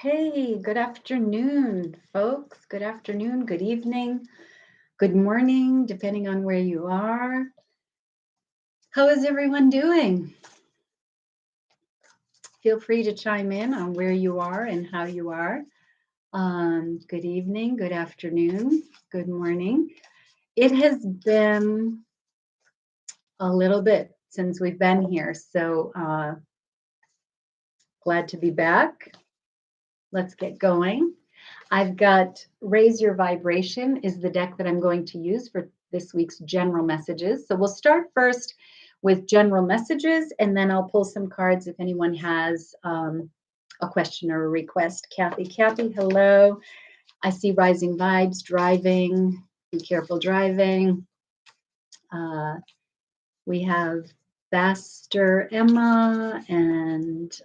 Hey, good afternoon, folks. Good afternoon, good evening, good morning, depending on where you are. How is everyone doing? Feel free to chime in on where you are and how you are. Good evening, good afternoon, good morning. It has been a little bit since we've been here, so glad to be back. Let's get going. I've got Raise Your Vibration is the deck that I'm going to use for this week's general messages. So we'll start first with general messages, and then I'll pull some cards if anyone has a question or a request. Kathy, hello. I see Rising Vibes, driving. Be careful driving. We have Faster Emma and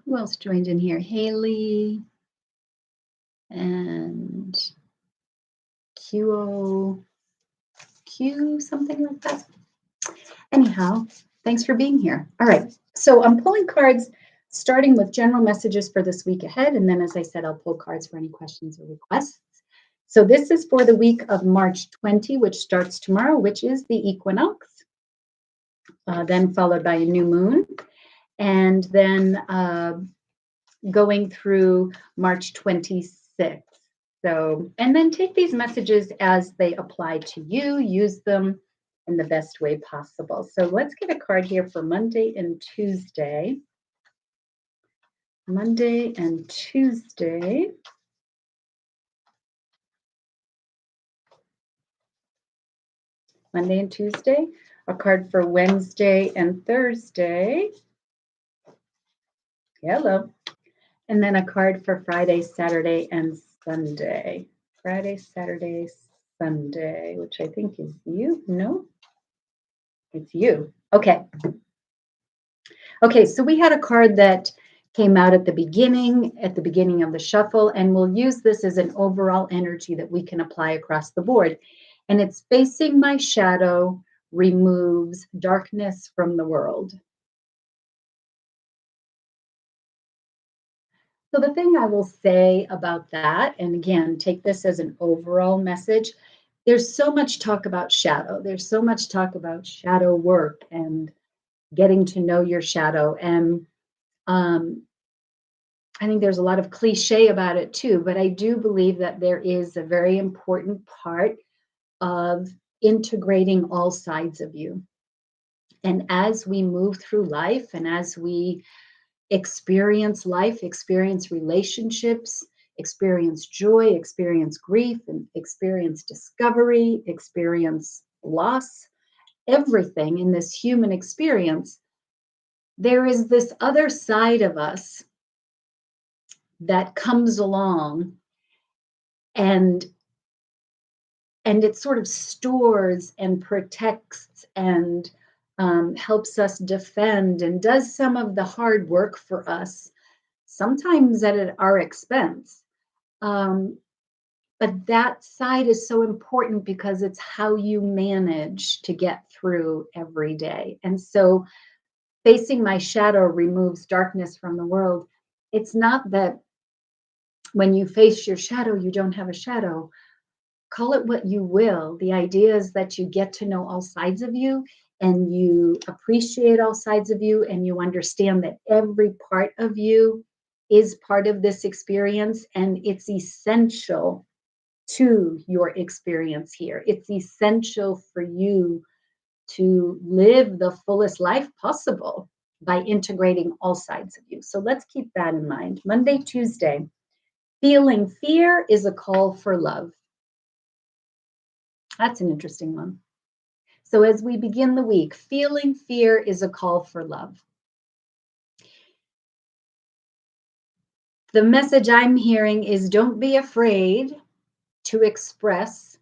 who else joined in here? Haley and QOQ, something like that. Anyhow, thanks for being here. All right, so I'm pulling cards starting with general messages for this week ahead. And then, as I said, I'll pull cards for any questions or requests. So this is for the week of March 20, which starts tomorrow, which is the equinox, then followed by a new moon. And then going through March 26th. So, and then take these messages as they apply to you, use them in the best way possible. So let's get a card here for Monday and Tuesday. Monday and Tuesday. Monday and Tuesday. A card for Wednesday and Thursday. Hello. And then a card for Friday, Saturday, and Sunday. Friday, Saturday, Sunday, which I think is you. No, it's you. Okay. Okay, so we had a card that came out at the beginning of the shuffle, and we'll use this as an overall energy that we can apply across the board. And it's Facing My Shadow Removes Darkness from the World. So the thing I will say about that, and again, take this as an overall message, there's so much talk about shadow. There's so much talk about shadow work and getting to know your shadow. And I think there's a lot of cliche about it too, but I do believe that there is a very important part of integrating all sides of you. And as we move through life and as we experience life, experience relationships, experience joy, experience grief, and experience discovery, experience loss, everything in this human experience, there is this other side of us that comes along and it sort of stores and protects and helps us defend and does some of the hard work for us, sometimes at our expense. But that side is so important because it's how you manage to get through every day. And so Facing My Shadow removes darkness from the world. It's not that when you face your shadow, you don't have a shadow. Call it what you will. The idea is that you get to know all sides of you and you appreciate all sides of you and you understand that every part of you is part of this experience and it's essential to your experience here. It's essential for you to live the fullest life possible by integrating all sides of you. So let's keep that in mind. Monday, Tuesday, feeling fear is a call for love. That's an interesting one. So as we begin the week, feeling fear is a call for love. The message I'm hearing is don't be afraid to express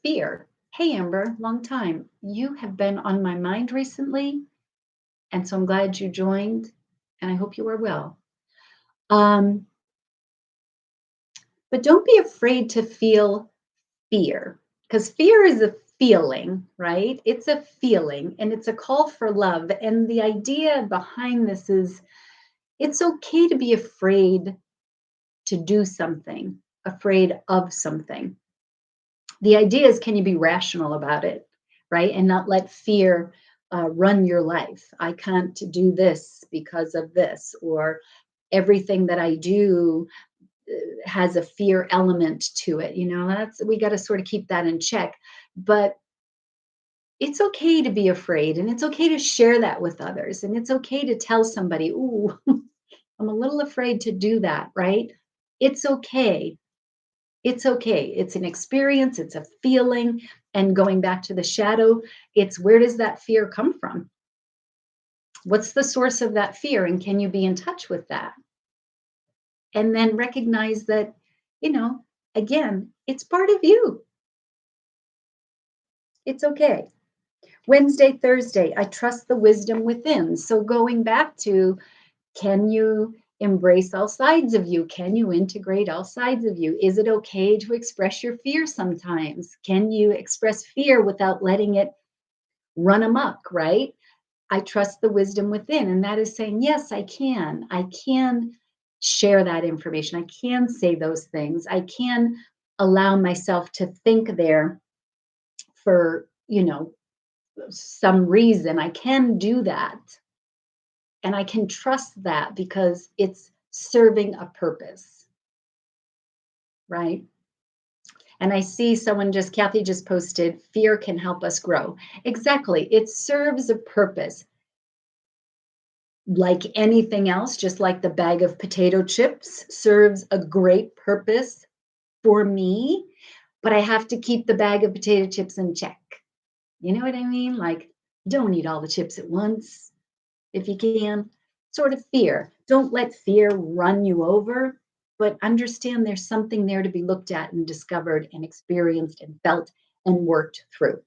fear. Hey, Amber, long time. You have been on my mind recently, and so I'm glad you joined, and I hope you are well. But don't be afraid to feel fear, because fear is a feeling, right? It's a feeling and it's a call for love. And the idea behind this is it's okay to be afraid to do something, afraid of something. The idea is, can you be rational about it, right? And not let fear run your life. I can't do this because of this, or everything that I do has a fear element to it. That's, we got to sort of keep that in check. But it's okay to be afraid, and it's okay to share that with others, and it's okay to tell somebody, ooh, I'm a little afraid to do that, right? It's okay. It's okay. It's an experience, it's a feeling. And going back to the shadow, it's, where does that fear come from? What's the source of that fear? And can you be in touch with that? And then recognize that, you know, again, it's part of you. It's okay. Wednesday, Thursday, I trust the wisdom within. So going back to, can you embrace all sides of you? Can you integrate all sides of you? Is it okay to express your fear sometimes? Can you express fear without letting it run amok, right? I trust the wisdom within. And that is saying, yes, I can. I can share that information. I can say those things. I can allow myself to think there for, some reason. I can do that. And I can trust that because it's serving a purpose, right? And I see someone Kathy just posted, fear can help us grow. Exactly. It serves a purpose. Like anything else, just like the bag of potato chips serves a great purpose for me, but I have to keep the bag of potato chips in check. You know what I mean? Like, don't eat all the chips at once if you can. Sort of fear. Don't let fear run you over, but understand there's something there to be looked at and discovered and experienced and felt and worked through.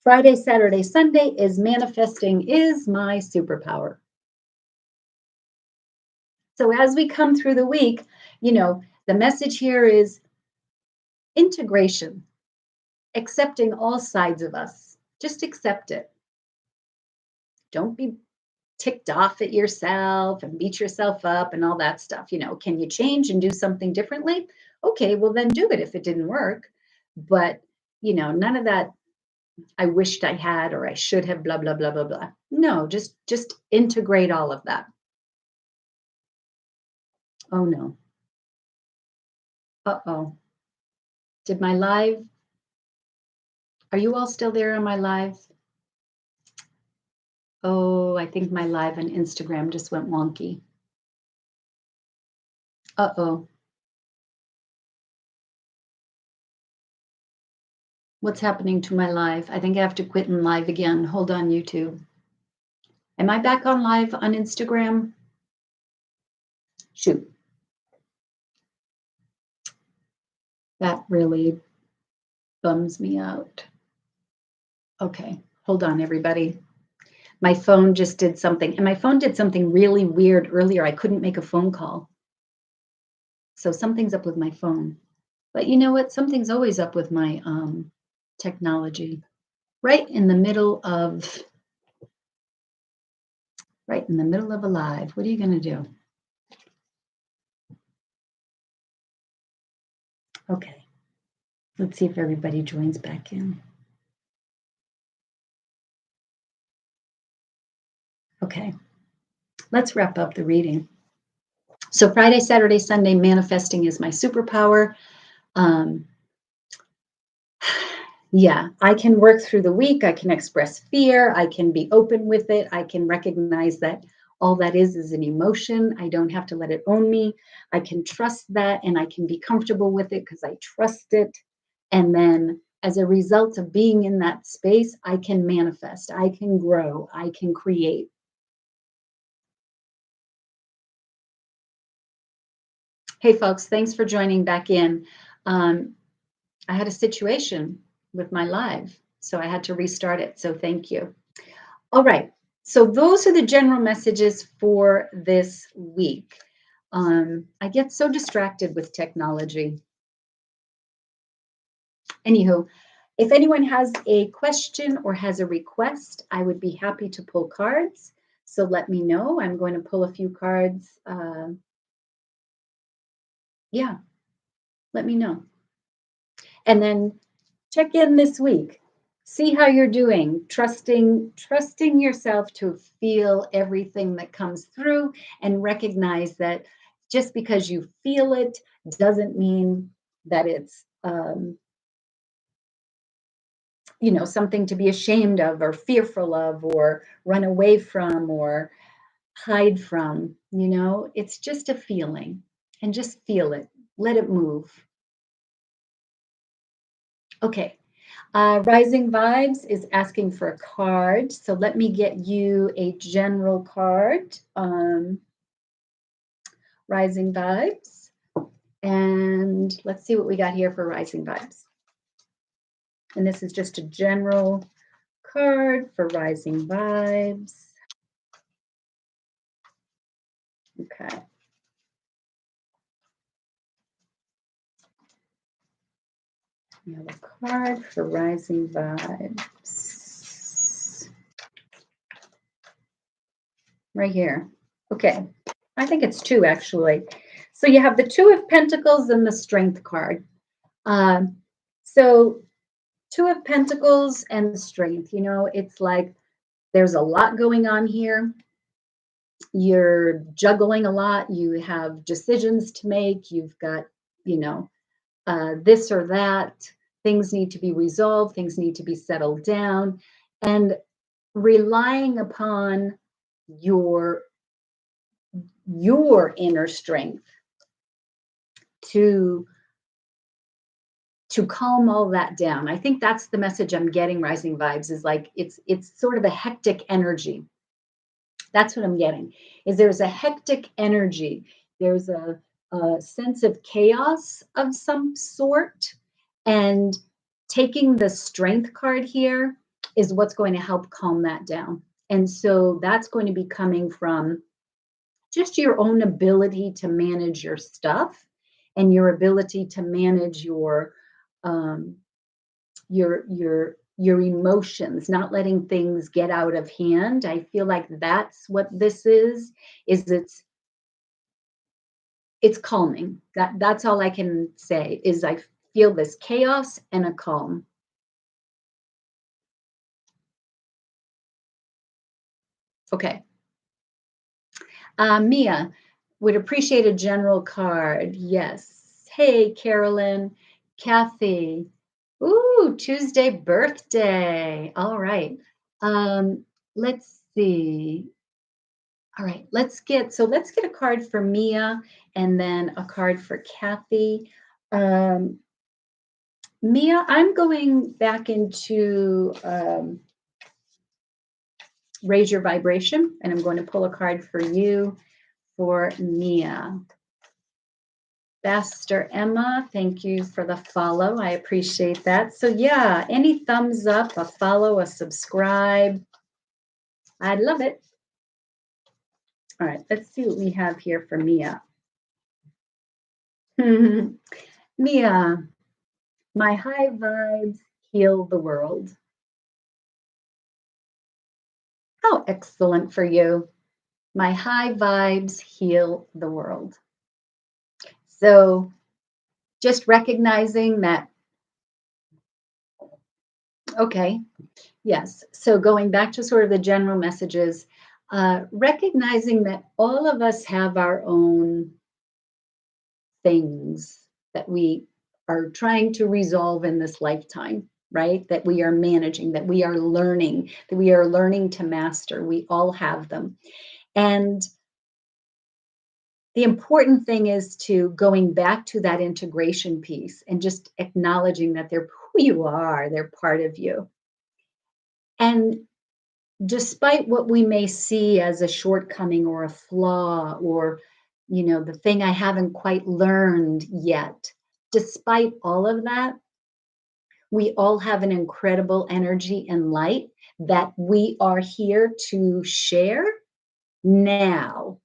Friday, Saturday, Sunday is manifesting is my superpower. So as we come through the week, the message here is integration, accepting all sides of us. Just accept it. Don't be ticked off at yourself and beat yourself up and all that stuff. Can you change and do something differently? Okay, well then do it if it didn't work. But, none of that I wished I had or I should have blah blah blah blah blah. No, just integrate all of that. Oh no. Uh-oh. Did my live Are you all still there on my live? Oh, I think my live on Instagram just went wonky. Uh-oh. What's happening to my live? I think I have to quit and live again. Hold on, YouTube. Am I back on live on Instagram? Shoot. That really bums me out. Okay, hold on, everybody. My phone just did something, and my phone did something really weird earlier. I couldn't make a phone call. So something's up with my phone. But you know what? Something's always up with my technology. Right in the middle of a live. What are you going to do? Okay. Let's see if everybody joins back in. Okay. Let's wrap up the reading. So Friday, Saturday, Sunday, manifesting is my superpower. Yeah, I can work through the week. I can express fear. I can be open with it. I can recognize that all that is an emotion. I don't have to let it own me. I can trust that and I can be comfortable with it because I trust it. And then as a result of being in that space, I can manifest, I can grow, I can create. Hey, folks, thanks for joining back in. I had a situation with my live, so I had to restart it. So thank you. All right. So those are the general messages for this week. I get so distracted with technology. Anywho, If anyone has a question or has a request, I would be happy to pull cards. So let me know. I'm going to pull a few cards. Yeah, let me know. And then check in this week. See how you're doing, trusting yourself to feel everything that comes through and recognize that just because you feel it doesn't mean that it's something to be ashamed of or fearful of or run away from or hide from. It's just a feeling, and just feel it. Let it move. Okay. Rising Vibes is asking for a card. So let me get you a general card. Rising Vibes. And let's see what we got here for Rising Vibes. And this is just a general card for Rising Vibes. Okay. We have a card for Rising Vibes. Right here. Okay. I think it's two, actually. So you have the Two of Pentacles and the Strength card. So Two of Pentacles and the Strength, it's like there's a lot going on here. You're juggling a lot. You have decisions to make. You've got, this or that. Things need to be resolved. Things need to be settled down. And relying upon your inner strength to calm all that down. I think that's the message I'm getting, Rising Vibes, is like it's sort of a hectic energy. That's what I'm getting, is there's a hectic energy. There's a sense of chaos of some sort. And taking the Strength card here is what's going to help calm that down. And so that's going to be coming from just your own ability to manage your stuff and your ability to manage your emotions, not letting things get out of hand. I feel like that's what this is it's calming. That's all I can say, is I feel this chaos and a calm. Okay. Mia, would appreciate a general card. Yes. Hey, Carolyn, Kathy. Ooh, Tuesday birthday. All right. Let's see. All right, let's get a card for Mia and then a card for Kathy. Mia, I'm going back into Raise Your Vibration, and I'm going to pull a card for you for Mia. Pastor Emma, thank you for the follow. I appreciate that. So yeah, any thumbs up, a follow, a subscribe. I'd love it. All right, let's see what we have here for Mia. Mia, my high vibes heal the world. How excellent for you. My high vibes heal the world. So just recognizing that, okay, yes. So going back to sort of the general messages, recognizing that all of us have our own things that we are trying to resolve in this lifetime, right? That we are managing, that we are learning to master. We all have them. And the important thing is to going back to that integration piece and just acknowledging that they're who you are, they're part of you. And despite what we may see as a shortcoming or a flaw or, the thing I haven't quite learned yet, despite all of that, we all have an incredible energy and light that we are here to share now,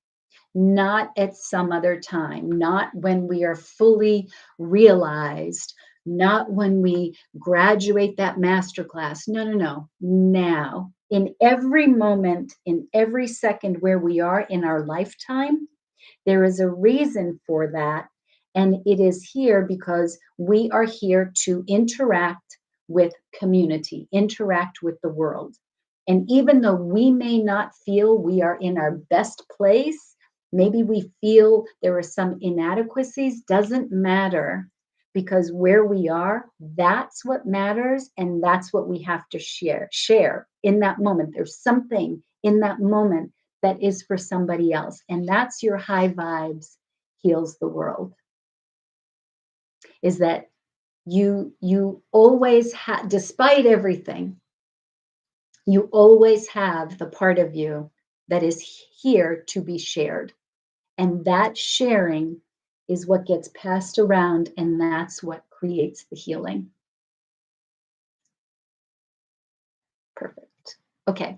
not at some other time, not when we are fully realized not when we graduate that master class. No, no, no. Now, in every moment, in every second where we are in our lifetime, there is a reason for that. And it is here because we are here to interact with community, interact with the world. And even though we may not feel we are in our best place, maybe we feel there are some inadequacies, doesn't matter, because where we are, that's what matters, and that's what we have to share in that moment. There's something in that moment that is for somebody else, and that's your high vibes heals the world. Is that you always have, despite everything, you always have the part of you that is here to be shared, and that sharing is what gets passed around, and that's what creates the healing. Perfect. Okay.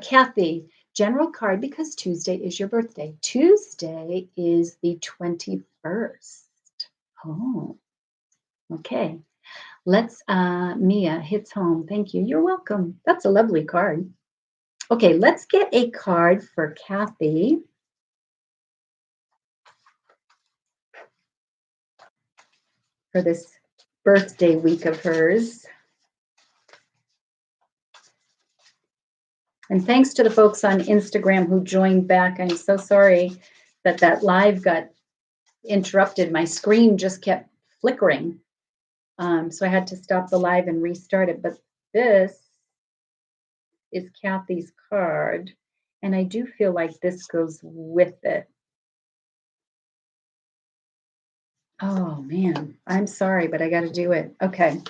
Kathy, general card because Tuesday is your birthday. Tuesday is the 21st. Oh, okay. Let's, Mia hits home. Thank you. You're welcome. That's a lovely card. Okay, let's get a card for Kathy. For this birthday week of hers. And thanks to the folks on Instagram who joined back. I'm so sorry that that live got interrupted. My screen just kept flickering. So I had to stop the live and restart it. But this is Kathy's card. And I do feel like this goes with it. Oh man, I'm sorry, but I got to do it. Okay.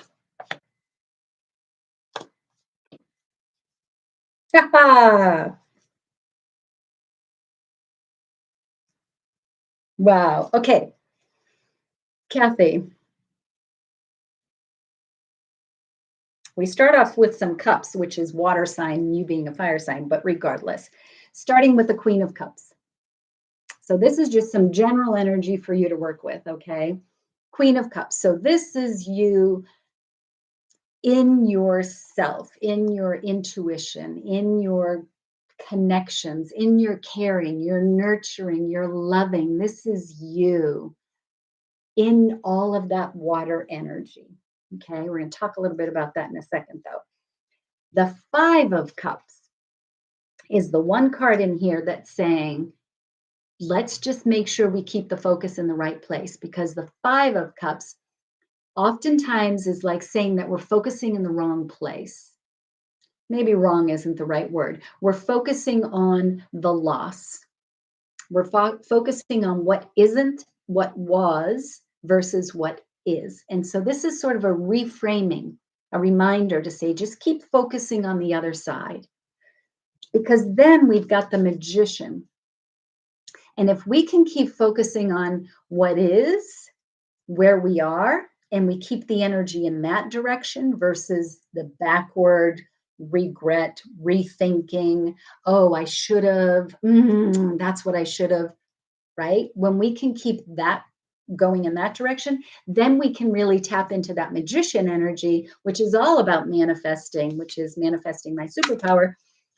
Wow. Okay. Kathy, we start off with some cups, which is water sign, you being a fire sign, but regardless, starting with the Queen of Cups. So this is just some general energy for you to work with, okay? Queen of Cups. So this is you in yourself, in your intuition, in your connections, in your caring, your nurturing, your loving. This is you in all of that water energy. Okay, we're going to talk a little bit about that in a second, though. The Five of Cups is the one card in here that's saying, let's just make sure we keep the focus in the right place, because the Five of Cups oftentimes is like saying that we're focusing in the wrong place. Maybe wrong isn't the right word. We're focusing on the loss. We're focusing on what isn't, what was, versus what is. And so this is sort of a reframing, a reminder to say, just keep focusing on the other side. Because then we've got the Magician. And if we can keep focusing on what is, where we are, and we keep the energy in that direction versus the backward regret, rethinking, oh, I should have, that's what I should have, right? When we can keep that going in that direction, then we can really tap into that Magician energy, which is all about manifesting, which is manifesting my superpower,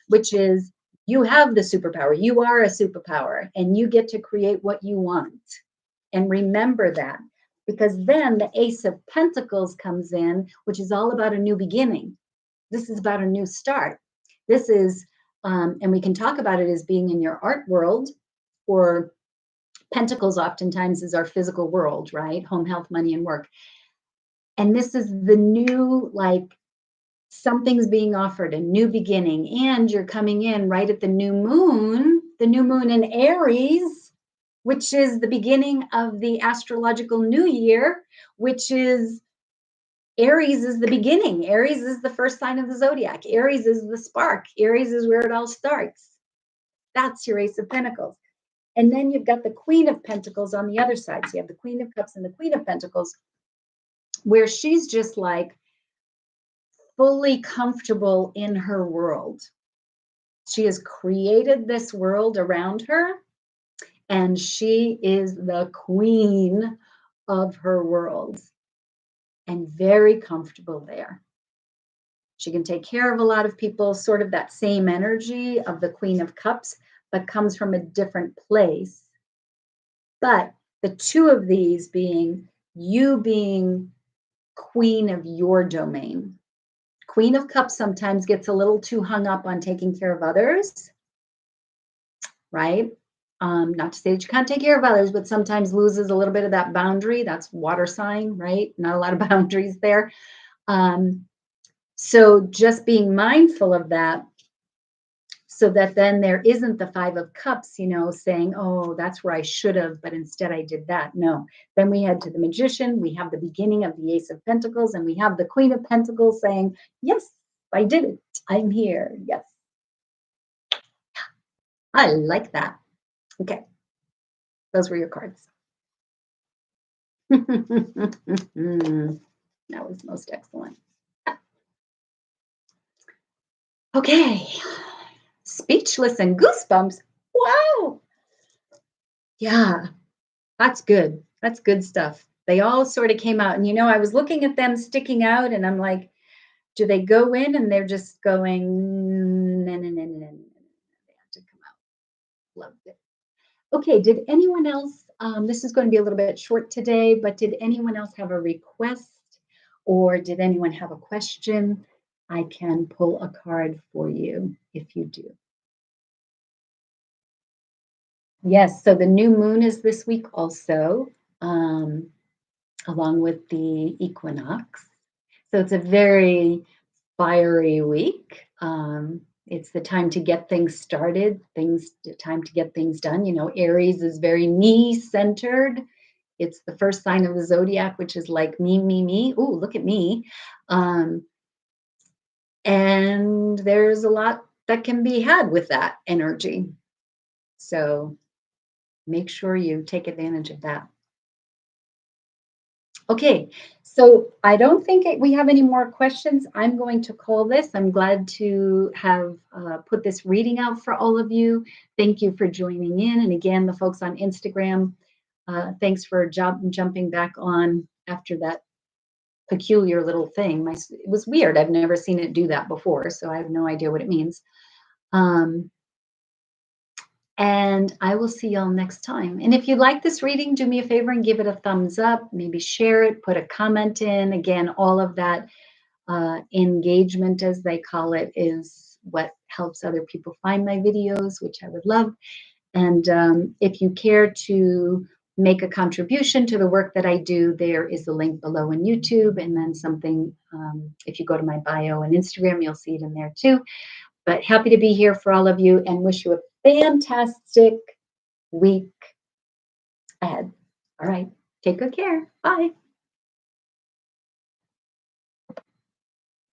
which is you have the superpower. You are a superpower, and you get to create what you want. And remember that, because then the Ace of Pentacles comes in, which is all about a new beginning. This is about a new start. This is, and we can talk about it as being in your art world, or Pentacles oftentimes is our physical world, right? Home, health, money, and work. And this is the new, like, something's being offered, a new beginning, and you're coming in right at the new moon in Aries, which is the beginning of the astrological new year, which is Aries is the beginning. Aries is the first sign of the zodiac. Aries is the spark. Aries is where it all starts. That's your Ace of Pentacles. And then you've got the Queen of Pentacles on the other side. So you have the Queen of Cups and the Queen of Pentacles, where she's just like fully comfortable in her world. She has created this world around her, and she is the queen of her world. and very comfortable there. She can take care of a lot of people, sort of that same energy of the Queen of Cups, but comes from a different place. But the two of these being you being queen of your domain. Queen of Cups sometimes gets a little too hung up on taking care of others, right? Not to say that you can't take care of others, but sometimes loses a little bit of that boundary. That's water sign, right? Not a lot of boundaries there. So just being mindful of that so that then there isn't the Five of Cups, saying, oh, that's where I should have, but instead I did that. No. Then we head to the Magician. We have the beginning of the Ace of Pentacles, and we have the Queen of Pentacles saying, yes, I did it. I'm here. Yes. I like that. Okay. Those were your cards. That was most excellent. Okay. Speechless and goosebumps. Wow. Yeah, that's good. That's good stuff. They all sort of came out. And, I was looking at them sticking out and I'm like, do they go in? And they're just going, no, no, no, no, no. They have to come out. Loved it. Okay, did anyone else, this is going to be a little bit short today, but did anyone else have a request or did anyone have a question? I can pull a card for you if you do. Yes, so the new moon is this week also, along with the equinox. So it's a very fiery week. It's the time to get things started, the time to get things done. Aries is very me-centered. It's the first sign of the zodiac, which is like me, me, me. Ooh, look at me. And there's a lot that can be had with that energy. So make sure you take advantage of that. Okay, so I don't think we have any more questions. I'm going to call this. I'm glad to have put this reading out for all of you. Thank you for joining in. And again, the folks on Instagram, thanks for jumping back on after that peculiar little thing. It was weird. I've never seen it do that before, so I have no idea what it means. And I will see y'all next time. And if you like this reading, do me a favor and give it a thumbs up, maybe share it, put a comment in. Again, all of that engagement, as they call it, is what helps other people find my videos, which I would love. And if you care to make a contribution to the work that I do, there is a link below in YouTube, and then something, if you go to my bio on Instagram, you'll see it in there too. But happy to be here for all of you and wish you a fantastic week ahead. All right. Take good care. Bye.